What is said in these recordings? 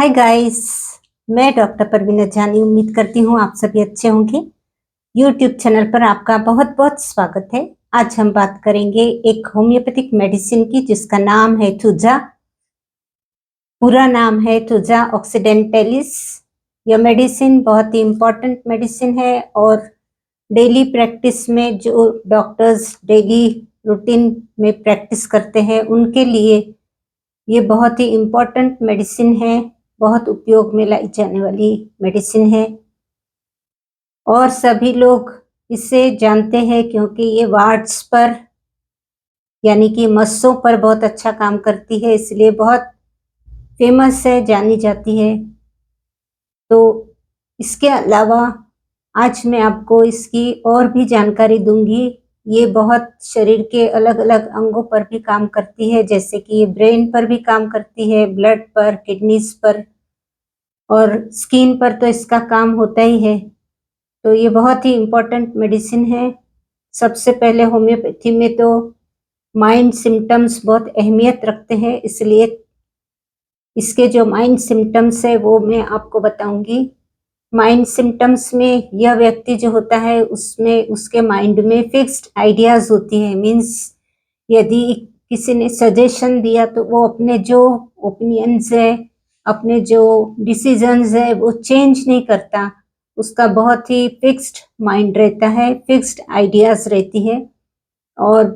Hi guys. मैं doctor Parveen जानी उम्मीद करती हूँ आप सभी अच्छे होंगे। यूट्यूब चैनल पर आपका बहुत बहुत स्वागत है। आज हम बात करेंगे एक होम्योपैथिक मेडिसिन की जिसका नाम है थुजा। पूरा नाम है थुजा ऑक्सीडेंटैलिस। यह मेडिसिन बहुत ही इम्पोर्टेंट मेडिसिन है और डेली प्रैक्टिस में जो डॉक्टर्स डेली रूटीन में प्रैक्टिस करते हैं उनके लिए ये बहुत ही इम्पोर्टेंट मेडिसिन है। बहुत उपयोग में लाई जाने वाली मेडिसिन है और सभी लोग इसे जानते हैं क्योंकि ये वार्ड्स पर यानी कि मस्सों पर बहुत अच्छा काम करती है, इसलिए बहुत फेमस है, जानी जाती है। तो इसके अलावा आज मैं आपको इसकी और भी जानकारी दूंगी। ये बहुत शरीर के अलग अलग अंगों पर भी काम करती है, जैसे कि ये ब्रेन पर भी काम करती है, ब्लड पर, किडनीज पर और स्किन पर तो इसका काम होता ही है। तो ये बहुत ही इम्पोर्टेंट मेडिसिन है। सबसे पहले होम्योपैथी में तो माइंड सिम्टम्स बहुत अहमियत रखते हैं, इसलिए इसके जो माइंड सिम्टम्स है वो मैं आपको बताऊंगी। माइंड सिम्टम्स में यह व्यक्ति जो होता है उसमें उसके माइंड में फिक्स्ड आइडियाज होती है। मीन्स यदि किसी ने सजेशन दिया तो वो अपने जो ओपिनियंस है, अपने जो डिसीजंस है वो चेंज नहीं करता। उसका बहुत ही फिक्स्ड माइंड रहता है, फिक्स्ड आइडियाज रहती है और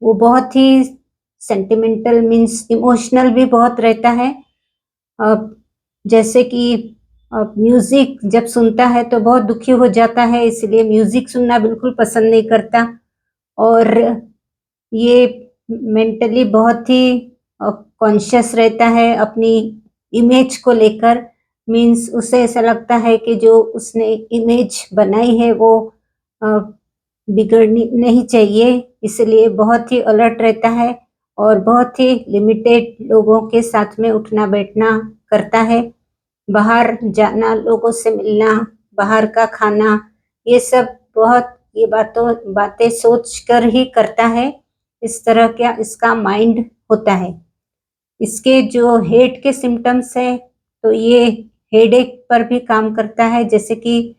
वो बहुत ही सेंटिमेंटल मीन्स इमोशनल भी बहुत रहता है। जैसे कि म्यूजिक जब सुनता है तो बहुत दुखी हो जाता है, इसलिए म्यूजिक सुनना बिल्कुल पसंद नहीं करता। और ये मेंटली बहुत ही कॉन्शियस रहता है अपनी इमेज को लेकर। मीन्स उसे ऐसा लगता है कि जो उसने इमेज बनाई है वो बिगड़नी नहीं चाहिए, इसलिए बहुत ही अलर्ट रहता है और बहुत ही लिमिटेड लोगों के साथ में उठना बैठना करता है। बाहर जाना, लोगों से मिलना, बाहर का खाना, ये सब बहुत ये बातें सोच कर ही करता है। इस तरह का इसका माइंड होता है। इसके जो हेड के सिम्टम्स है तो ये हेडेक पर भी काम करता है, जैसे कि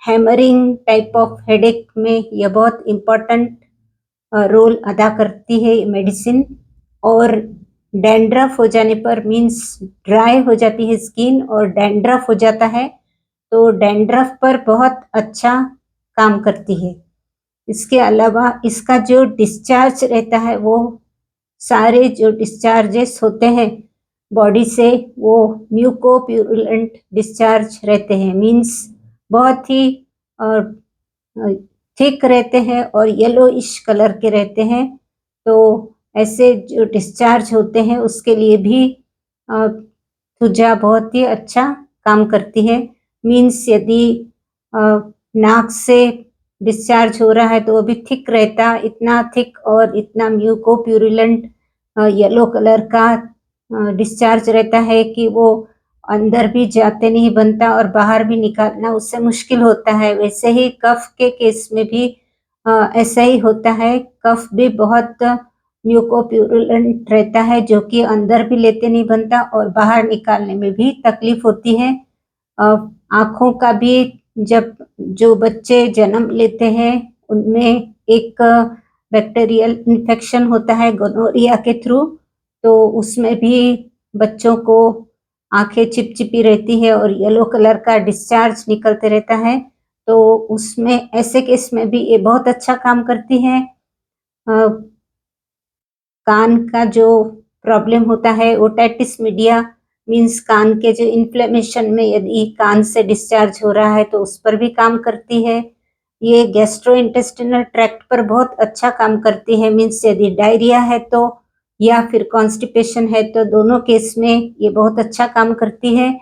हैमरिंग टाइप ऑफ हेडेक में यह बहुत इम्पोर्टेंट रोल अदा करती है मेडिसिन। और डैंड्रफ हो जाने पर मीन्स ड्राई हो जाती है स्किन और डैंड्रफ हो जाता है तो डैंड्रफ पर बहुत अच्छा काम करती है। इसके अलावा इसका जो डिस्चार्ज रहता है वो सारे जो डिस्चार्जेस होते हैं बॉडी से वो म्यूकोप्यूरुलेंट डिस्चार्ज रहते हैं। मीन्स बहुत ही थिक रहते हैं और येलोइश कलर के रहते हैं। तो ऐसे जो डिस्चार्ज होते हैं उसके लिए भी थुजा बहुत ही अच्छा काम करती है। मीन्स यदि नाक से डिस्चार्ज हो रहा है तो वो भी थिक रहता, इतना थिक और इतना म्यूकोप्यूरुलेंट येलो कलर का डिस्चार्ज रहता है कि वो अंदर भी जाते नहीं बनता और बाहर भी निकालना उससे मुश्किल होता है। वैसे ही कफ के केस में भी ऐसा ही होता है। कफ भी बहुत म्यूकोप्यूरुलेंट रहता है जो कि अंदर भी लेते नहीं बनता और बाहर निकालने में भी तकलीफ होती है। आँखों का भी जब जो बच्चे जन्म लेते हैं उनमें एक बैक्टीरियल इन्फेक्शन होता है गोनोरिया के थ्रू, तो उसमें भी बच्चों को आंखें चिपचिपी रहती है और येलो कलर का डिस्चार्ज निकलते रहता है। तो उसमें ऐसे केस में भी ये बहुत अच्छा काम करती है। कान का जो प्रॉब्लम होता है ओटाइटिस मीडिया मीन्स कान के जो इन्फ्लेमेशन में यदि कान से डिस्चार्ज हो रहा है तो उस पर भी काम करती है। ये गैस्ट्रोइंटेस्टिनल ट्रैक्ट पर बहुत अच्छा काम करती है। मीन्स यदि डायरिया है तो या फिर कॉन्स्टिपेशन है तो दोनों केस में ये बहुत अच्छा काम करती है।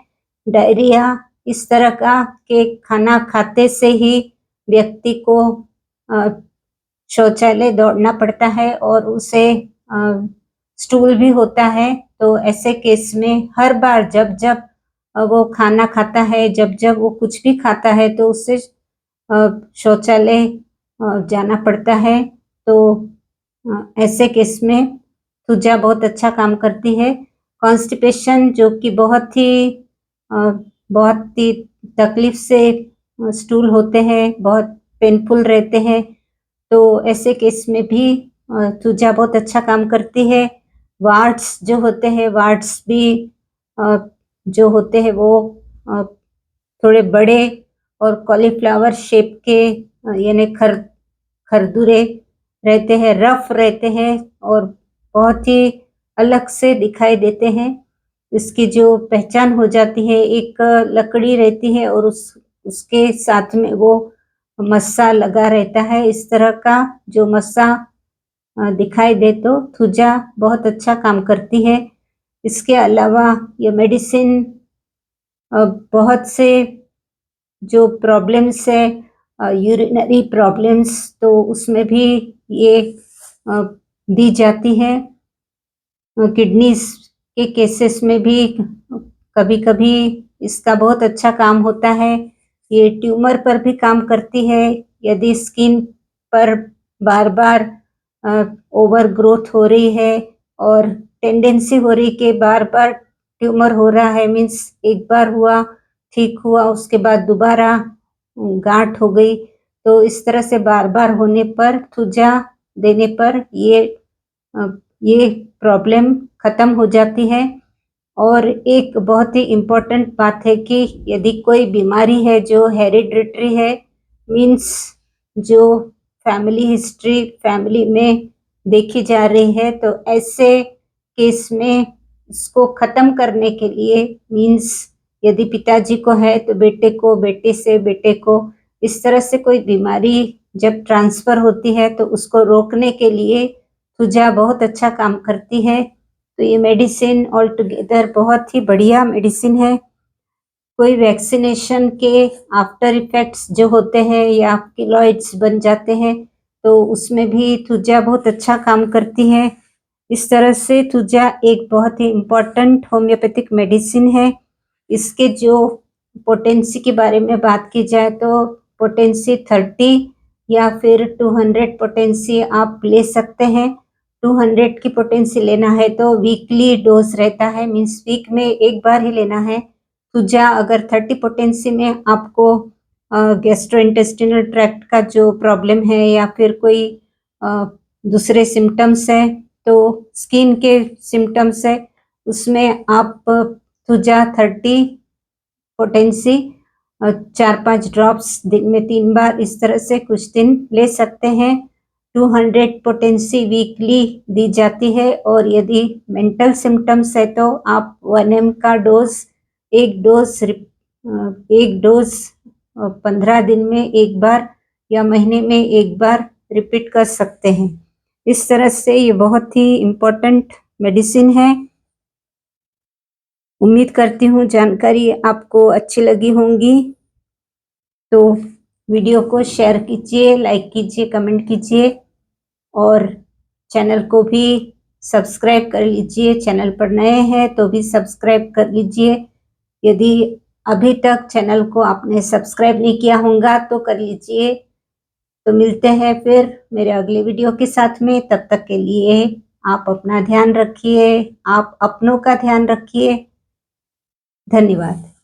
डायरिया इस तरह का के खाना खाते से ही व्यक्ति को शौचालय दौड़ना पड़ता है और उसे स्टूल भी होता है। तो ऐसे केस में हर बार जब जब वो खाना खाता है, जब जब वो कुछ भी खाता है तो उससे शौचालय जाना पड़ता है। तो ऐसे केस में थुजा बहुत अच्छा काम करती है। कॉन्स्टिपेशन जो कि बहुत ही तकलीफ से स्टूल होते हैं, बहुत पेनफुल रहते हैं, तो ऐसे केस में भी थूजा बहुत अच्छा काम करती है। वार्ड्स जो होते हैं, वार्ड्स भी जो होते हैं वो थोड़े बड़े और कॉलीफ्लावर शेप के यानी खरदूरे रहते हैं, रफ रहते हैं और बहुत ही अलग से दिखाई देते हैं। इसकी जो पहचान हो जाती है, एक लकड़ी रहती है और उसके साथ में वो मस्सा लगा रहता है। इस तरह का जो मस्सा दिखाई दे तो थूजा बहुत अच्छा काम करती है। इसके अलावा ये मेडिसिन बहुत से जो प्रॉब्लम्स है, यूरिनरी प्रॉब्लम्स, तो उसमें भी ये दी जाती है। किडनीज के केसेस में भी कभी-कभी इसका बहुत अच्छा काम होता है। ये ट्यूमर पर भी काम करती है। यदि स्किन पर बार-बार ओवर ग्रोथ हो रही है और टेंडेंसी हो रही कि बार-बार ट्यूमर हो रहा है, मीन्स एक बार हुआ, ठीक हुआ, उसके बाद दोबारा गांठ हो गई, तो इस तरह से बार-बार होने पर थूजा देने पर ये प्रॉब्लम खत्म हो जाती है। और एक बहुत ही इम्पोर्टेंट बात है कि यदि कोई बीमारी है जो हेरिडिटरी है, मीन्स जो फैमिली हिस्ट्री फैमिली में देखी जा रही है, तो ऐसे केस में इसको खत्म करने के लिए, मीन्स यदि पिताजी को है तो बेटे को, बेटे से बेटे को, इस तरह से कोई बीमारी जब ट्रांसफर होती है तो उसको रोकने के लिए थूजा बहुत अच्छा काम करती है। तो ये मेडिसिन ऑल टुगेदर बहुत ही बढ़िया मेडिसिन है। कोई वैक्सीनेशन के आफ्टर इफेक्ट्स जो होते हैं या किलॉइड्स बन जाते हैं, तो उसमें भी थूजा बहुत अच्छा काम करती है। इस तरह से थूजा एक बहुत ही इम्पोर्टेंट होम्योपैथिक मेडिसिन है। इसके जो पोटेंसी के बारे में बात की जाए तो पोटेंसी 30 या फिर 200 पोटेंसी आप ले सकते हैं। 200 की पोटेंसी लेना है तो वीकली डोज रहता है, मीन्स वीक में एक बार ही लेना है। थूजा अगर 30 पोटेंसी में आपको गैस्ट्रोइंटेस्टिनल ट्रैक्ट का जो प्रॉब्लम है या फिर कोई दूसरे सिम्टम्स है, तो स्किन के सिम्टम्स है, उसमें आप थूजा 30 पोटेंसी 4-5 ड्रॉप्स दिन में 3 बार इस तरह से कुछ दिन ले सकते हैं। 200 पोटेंसी वीकली दी जाती है और यदि मेंटल सिम्टम्स है तो आप 1 mg का डोज एक डोज 15 दिन में एक बार या महीने में एक बार रिपीट कर सकते हैं। इस तरह से ये बहुत ही इम्पोर्टेंट मेडिसिन है। उम्मीद करती हूँ जानकारी आपको अच्छी लगी होंगी, तो वीडियो को शेयर कीजिए, लाइक कीजिए, कमेंट कीजिए और चैनल को भी सब्सक्राइब कर लीजिए। चैनल पर नए हैं तो भी सब्सक्राइब कर लीजिए। यदि अभी तक चैनल को आपने सब्सक्राइब नहीं किया होगा तो कर लीजिए। तो मिलते हैं फिर मेरे अगले वीडियो के साथ में। तब तक के लिए आप अपना ध्यान रखिए, आप अपनों का ध्यान रखिए। धन्यवाद।